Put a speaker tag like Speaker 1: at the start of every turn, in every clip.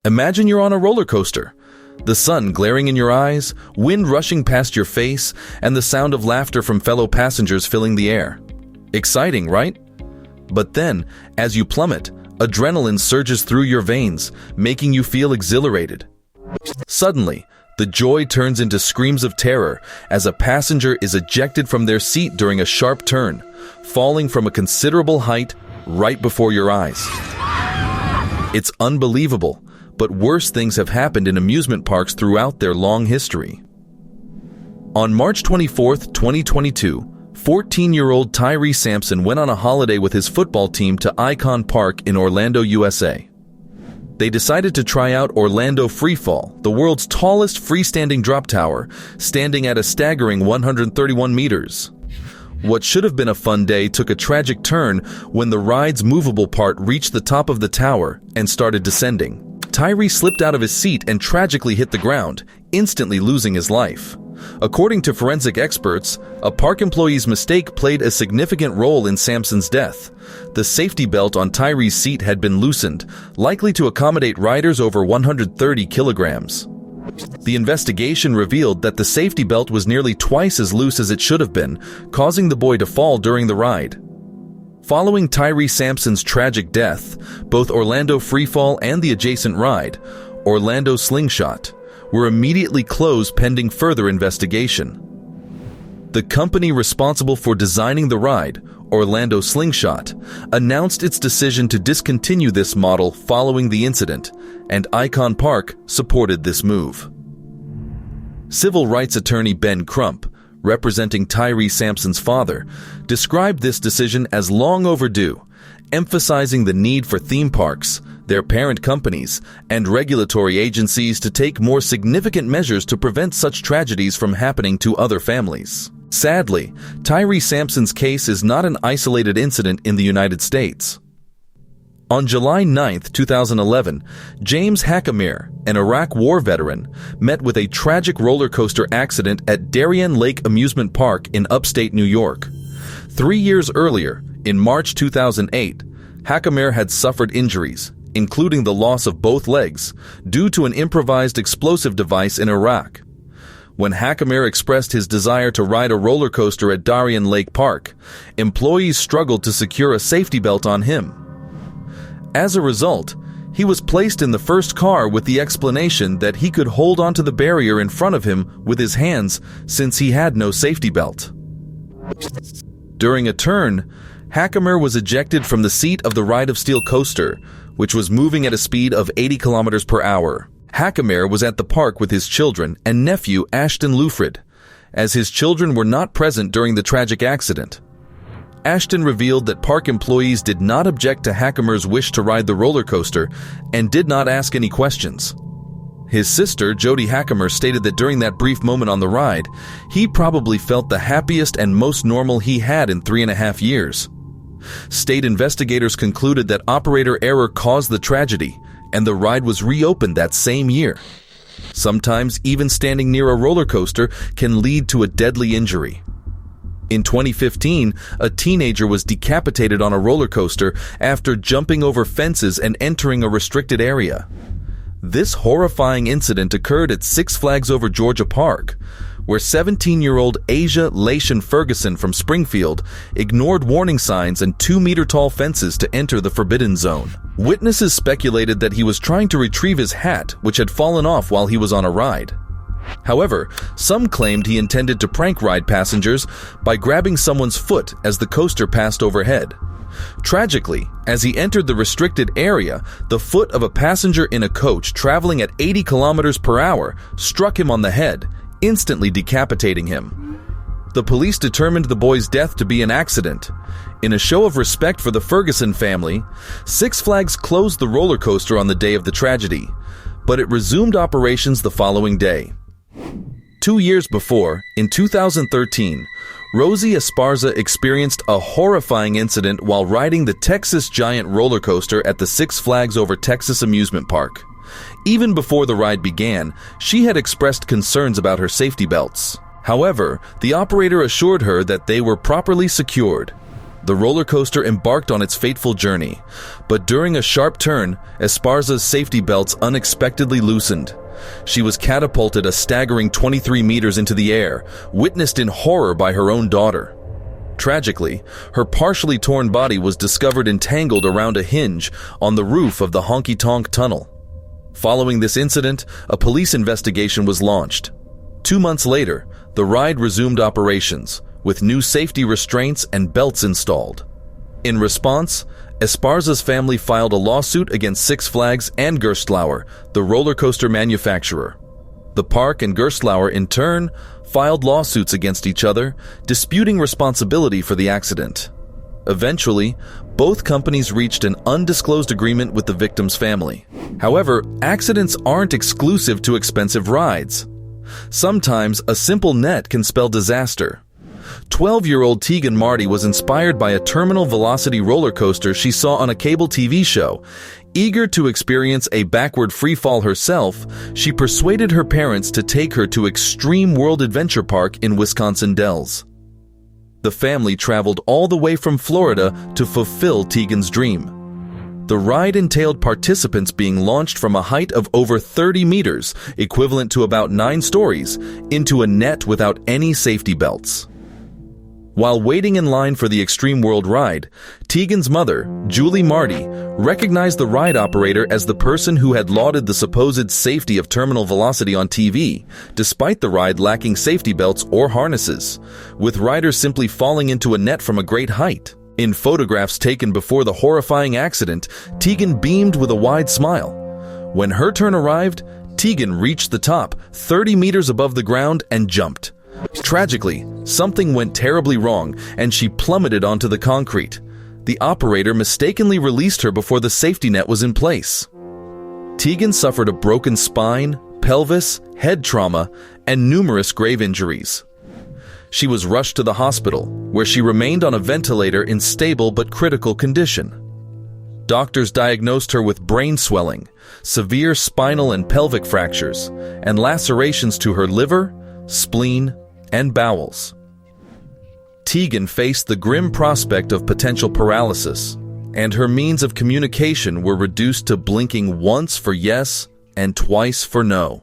Speaker 1: Imagine you're on a roller coaster. The sun glaring in your eyes, wind rushing past your face, and the sound of laughter from fellow passengers filling the air. Exciting, right? But then, as you plummet, adrenaline surges through your veins, making you feel exhilarated. Suddenly, the joy turns into screams of terror as a passenger is ejected from their seat during a sharp turn, falling from a considerable height right before your eyes. It's unbelievable, but worse things have happened in amusement parks throughout their long history. On March 24, 2022, 14-year-old Tyree Sampson went on a holiday with his football team to Icon Park in Orlando, USA. They decided to try out Orlando Freefall, the world's tallest freestanding drop tower, standing at a staggering 131 meters. What should have been a fun day took a tragic turn when the ride's movable part reached the top of the tower and started descending. Tyree slipped out of his seat and tragically hit the ground, instantly losing his life. According to forensic experts, a park employee's mistake played a significant role in Sampson's death. The safety belt on Tyree's seat had been loosened, likely to accommodate riders over 130 kilograms. The investigation revealed that the safety belt was nearly twice as loose as it should have been, causing the boy to fall during the ride. Following Tyree Sampson's tragic death, both Orlando Freefall and the adjacent ride, Orlando Slingshot, were immediately closed pending further investigation. The company responsible for designing the ride, Orlando Slingshot, announced its decision to discontinue this model following the incident, and Icon Park supported this move. Civil rights attorney Ben Crump, representing Tyree Sampson's father, described this decision as long overdue, emphasizing the need for theme parks, their parent companies, and regulatory agencies to take more significant measures to prevent such tragedies from happening to other families. Sadly, Tyree Sampson's case is not an isolated incident in the United States. On July 9, 2011, James Hackamere, an Iraq War veteran, met with a tragic roller coaster accident at Darien Lake Amusement Park in upstate New York. 3 years earlier, in March 2008, Hackamere had suffered injuries, including the loss of both legs, due to an improvised explosive device in Iraq. When Hackamere expressed his desire to ride a roller coaster at Darien Lake Park, employees struggled to secure a safety belt on him. As a result, he was placed in the first car with the explanation that he could hold onto the barrier in front of him with his hands since he had no safety belt. During a turn, Hackamere was ejected from the seat of the Ride of Steel coaster, which was moving at a speed of 80 kilometers per hour. Hackamere was at the park with his children and nephew Ashton Lufrid, as his children were not present during the tragic accident. Ashton revealed that park employees did not object to Hackamere's wish to ride the roller coaster and did not ask any questions. His sister, Jody Hackamere, stated that during that brief moment on the ride, he probably felt the happiest and most normal he had in 3.5 years. State investigators concluded that operator error caused the tragedy, and the ride was reopened that same year. Sometimes even standing near a roller coaster can lead to a deadly injury. In 2015, a teenager was decapitated on a roller coaster after jumping over fences and entering a restricted area. This horrifying incident occurred at Six Flags Over Georgia Park, where 17-year-old Asia Lation Ferguson from Springfield ignored warning signs and 2-meter-tall fences to enter the forbidden zone. Witnesses speculated that he was trying to retrieve his hat, which had fallen off while he was on a ride. However, some claimed he intended to prank ride passengers by grabbing someone's foot as the coaster passed overhead. Tragically, as he entered the restricted area, the foot of a passenger in a coach traveling at 80 kilometers per hour struck him on the head, instantly decapitating him. The police determined the boy's death to be an accident. In a show of respect for the Ferguson family, Six Flags closed the roller coaster on the day of the tragedy, but it resumed operations the following day. 2 years before, in 2013, Rosie Esparza experienced a horrifying incident while riding the Texas Giant roller coaster at the Six Flags Over Texas amusement park. Even before the ride began, she had expressed concerns about her safety belts. However, the operator assured her that they were properly secured. The roller coaster embarked on its fateful journey, but during a sharp turn, Esparza's safety belts unexpectedly loosened. She was catapulted a staggering 23 meters into the air, witnessed in horror by her own daughter. Tragically, her partially torn body was discovered entangled around a hinge on the roof of the honky-tonk tunnel. Following this incident, a police investigation was launched. 2 months later, the ride resumed operations, with new safety restraints and belts installed. In response, Esparza's family filed a lawsuit against Six Flags and Gerstlauer, the roller coaster manufacturer. The park and Gerstlauer, in turn, filed lawsuits against each other, disputing responsibility for the accident. Eventually, both companies reached an undisclosed agreement with the victim's family. However, accidents aren't exclusive to expensive rides. Sometimes a simple net can spell disaster. 12-year-old Tegan Marty was inspired by a terminal velocity roller coaster she saw on a cable TV show. Eager to experience a backward freefall herself, she persuaded her parents to take her to Extreme World Adventure Park in Wisconsin Dells. The family traveled all the way from Florida to fulfill Tegan's dream. The ride entailed participants being launched from a height of over 30 meters, equivalent to about 9 stories, into a net without any safety belts. While waiting in line for the Extreme World ride, Tegan's mother, Julie Marty, recognized the ride operator as the person who had lauded the supposed safety of terminal velocity on TV, despite the ride lacking safety belts or harnesses, with riders simply falling into a net from a great height. In photographs taken before the horrifying accident, Tegan beamed with a wide smile. When her turn arrived, Tegan reached the top, 30 meters above the ground, and jumped. Tragically, something went terribly wrong, and she plummeted onto the concrete. The operator mistakenly released her before the safety net was in place. Tegan suffered a broken spine, pelvis, head trauma, and numerous grave injuries. She was rushed to the hospital, where she remained on a ventilator in stable but critical condition. Doctors diagnosed her with brain swelling, severe spinal and pelvic fractures, and lacerations to her liver, spleen, and bowels. Tegan faced the grim prospect of potential paralysis, and her means of communication were reduced to blinking once for yes and twice for no.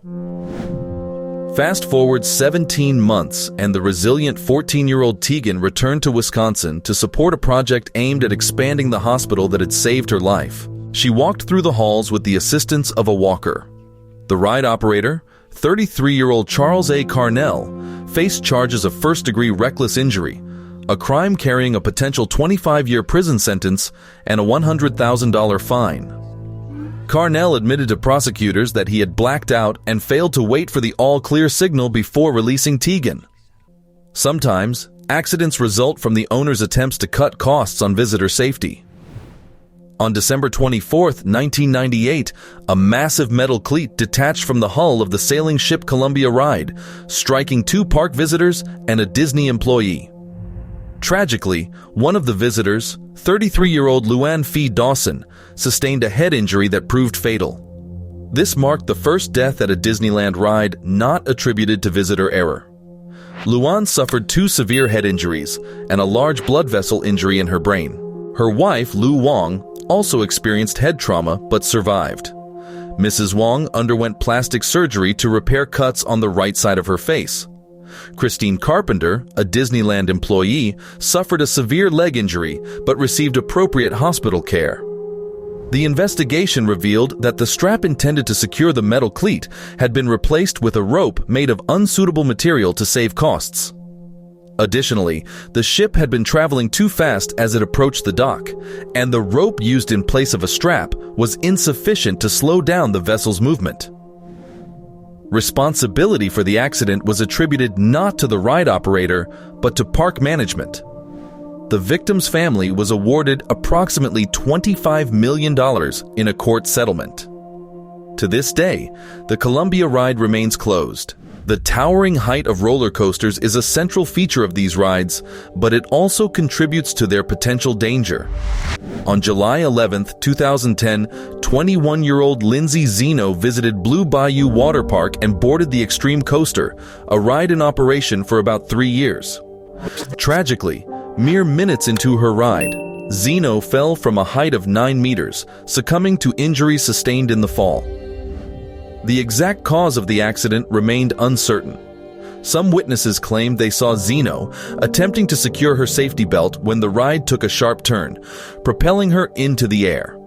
Speaker 1: Fast forward 17 months, and the resilient 14-year-old Tegan returned to Wisconsin to support a project aimed at expanding the hospital that had saved her life. She walked through the halls with the assistance of a walker. The ride operator, 33-year-old Charles A. Carnell, faced charges of first-degree reckless injury, a crime carrying a potential 25-year prison sentence and a $100,000 fine. Carnell admitted to prosecutors that he had blacked out and failed to wait for the all-clear signal before releasing Tegan. Sometimes, accidents result from the owner's attempts to cut costs on visitor safety. On December 24, 1998, a massive metal cleat detached from the hull of the sailing ship Columbia ride, striking 2 park visitors and a Disney employee. Tragically, one of the visitors, 33-year-old Luann Fee Dawson, sustained a head injury that proved fatal. This marked the first death at a Disneyland ride not attributed to visitor error. Luann suffered 2 severe head injuries and a large blood vessel injury in her brain. Her wife, Lu Wong, also experienced head trauma but survived. Mrs. Wong underwent plastic surgery to repair cuts on the right side of her face. Christine Carpenter, a Disneyland employee, suffered a severe leg injury but received appropriate hospital care. The investigation revealed that the strap intended to secure the metal cleat had been replaced with a rope made of unsuitable material to save costs. Additionally, the ship had been traveling too fast as it approached the dock, and the rope used in place of a strap was insufficient to slow down the vessel's movement. Responsibility for the accident was attributed not to the ride operator, but to park management. The victim's family was awarded approximately $25 million in a court settlement. To this day, the Columbia ride remains closed. The towering height of roller coasters is a central feature of these rides, but it also contributes to their potential danger. On July 11, 2010, 21-year-old Lindsay Zeno visited Blue Bayou Water Park and boarded the Extreme Coaster, a ride in operation for about 3 years. Tragically, Mere minutes into her ride, Zeno fell from a height of 9 meters, succumbing to injuries sustained in the fall. The exact cause of the accident remained uncertain. Some witnesses claimed they saw Zeno attempting to secure her safety belt when the ride took a sharp turn, propelling her into the air.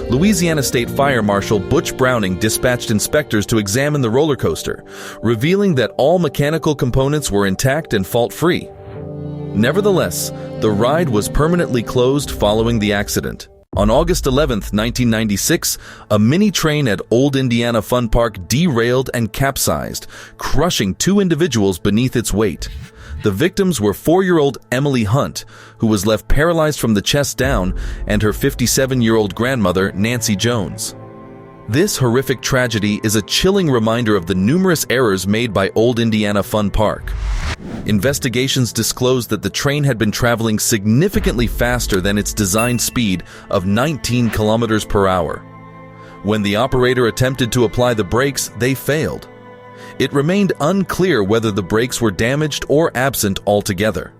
Speaker 1: Louisiana State Fire Marshal Butch Browning dispatched inspectors to examine the roller coaster, revealing that all mechanical components were intact and fault-free. Nevertheless, the ride was permanently closed following the accident. On August 11, 1996, a mini train at Old Indiana Fun Park derailed and capsized, crushing 2 individuals beneath its weight. The victims were 4-year-old Emily Hunt, who was left paralyzed from the chest down, and her 57-year-old grandmother, Nancy Jones. This horrific tragedy is a chilling reminder of the numerous errors made by Old Indiana Fun Park. Investigations disclosed that the train had been traveling significantly faster than its designed speed of 19 kilometers per hour. When the operator attempted to apply the brakes, they failed. It remained unclear whether the brakes were damaged or absent altogether.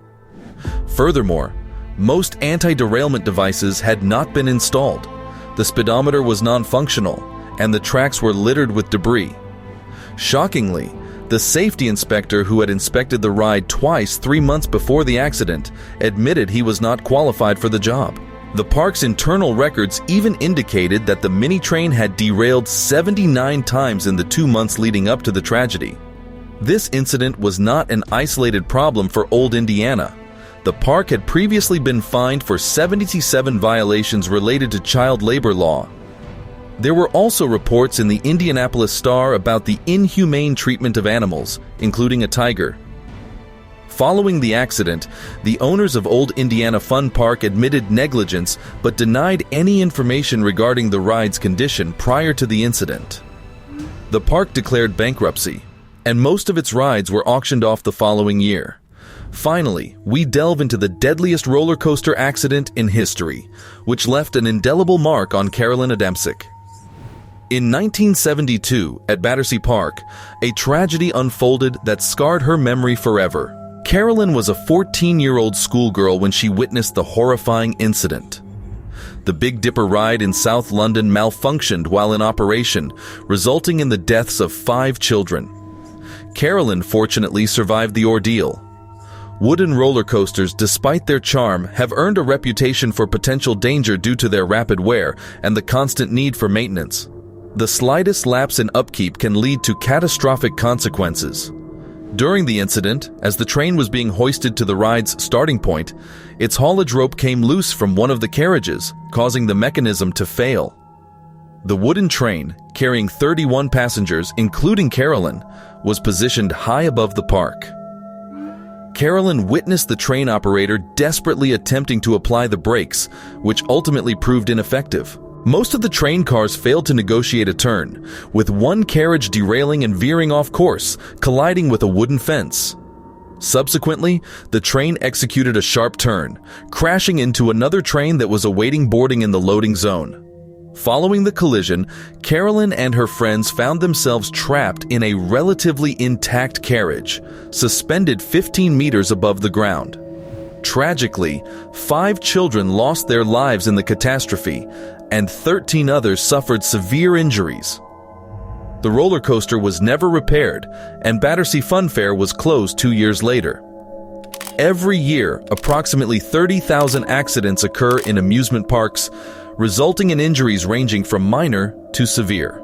Speaker 1: Furthermore, most anti-derailment devices had not been installed. The speedometer was non-functional, and the tracks were littered with debris. Shockingly, the safety inspector who had inspected the ride twice 3 months before the accident admitted he was not qualified for the job. The park's internal records even indicated that the mini train had derailed 79 times in the 2 months leading up to the tragedy. This incident was not an isolated problem for Old Indiana. The park had previously been fined for 77 violations related to child labor law. There were also reports in the Indianapolis Star about the inhumane treatment of animals, including a tiger. Following the accident, the owners of Old Indiana Fun Park admitted negligence but denied any information regarding the ride's condition prior to the incident. The park declared bankruptcy, and most of its rides were auctioned off the following year. Finally, we delve into the deadliest roller coaster accident in history, which left an indelible mark on Carolyn Adamczyk. In 1972, at Battersea Park, a tragedy unfolded that scarred her memory forever. Carolyn was a 14-year-old schoolgirl when she witnessed the horrifying incident. The Big Dipper ride in South London malfunctioned while in operation, resulting in the deaths of 5 children. Carolyn fortunately survived the ordeal. Wooden roller coasters, despite their charm, have earned a reputation for potential danger due to their rapid wear and the constant need for maintenance. The slightest lapse in upkeep can lead to catastrophic consequences. During the incident, as the train was being hoisted to the ride's starting point, its haulage rope came loose from one of the carriages, causing the mechanism to fail. The wooden train, carrying 31 passengers, including Carolyn, was positioned high above the park. Carolyn witnessed the train operator desperately attempting to apply the brakes, which ultimately proved ineffective. Most of the train cars failed to negotiate a turn, with one carriage derailing and veering off course, colliding with a wooden fence. Subsequently, the train executed a sharp turn, crashing into another train that was awaiting boarding in the loading zone. Following the collision, Carolyn and her friends found themselves trapped in a relatively intact carriage, suspended 15 meters above the ground. Tragically, 5 children lost their lives in the catastrophe, and 13 others suffered severe injuries. The roller coaster was never repaired, and Battersea Fun Fair was closed 2 years later. Every year, approximately 30,000 accidents occur in amusement parks, resulting in injuries ranging from minor to severe.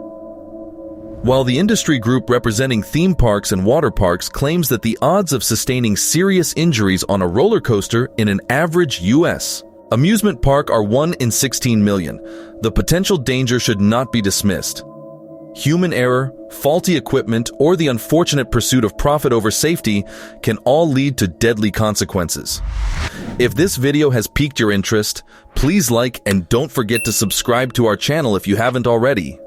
Speaker 1: While the industry group representing theme parks and water parks claims that the odds of sustaining serious injuries on a roller coaster in an average U.S. amusement park are 1 in 16 million, the potential danger should not be dismissed. Human error, faulty equipment, or the unfortunate pursuit of profit over safety can all lead to deadly consequences. If this video has piqued your interest, please like and don't forget to subscribe to our channel if you haven't already.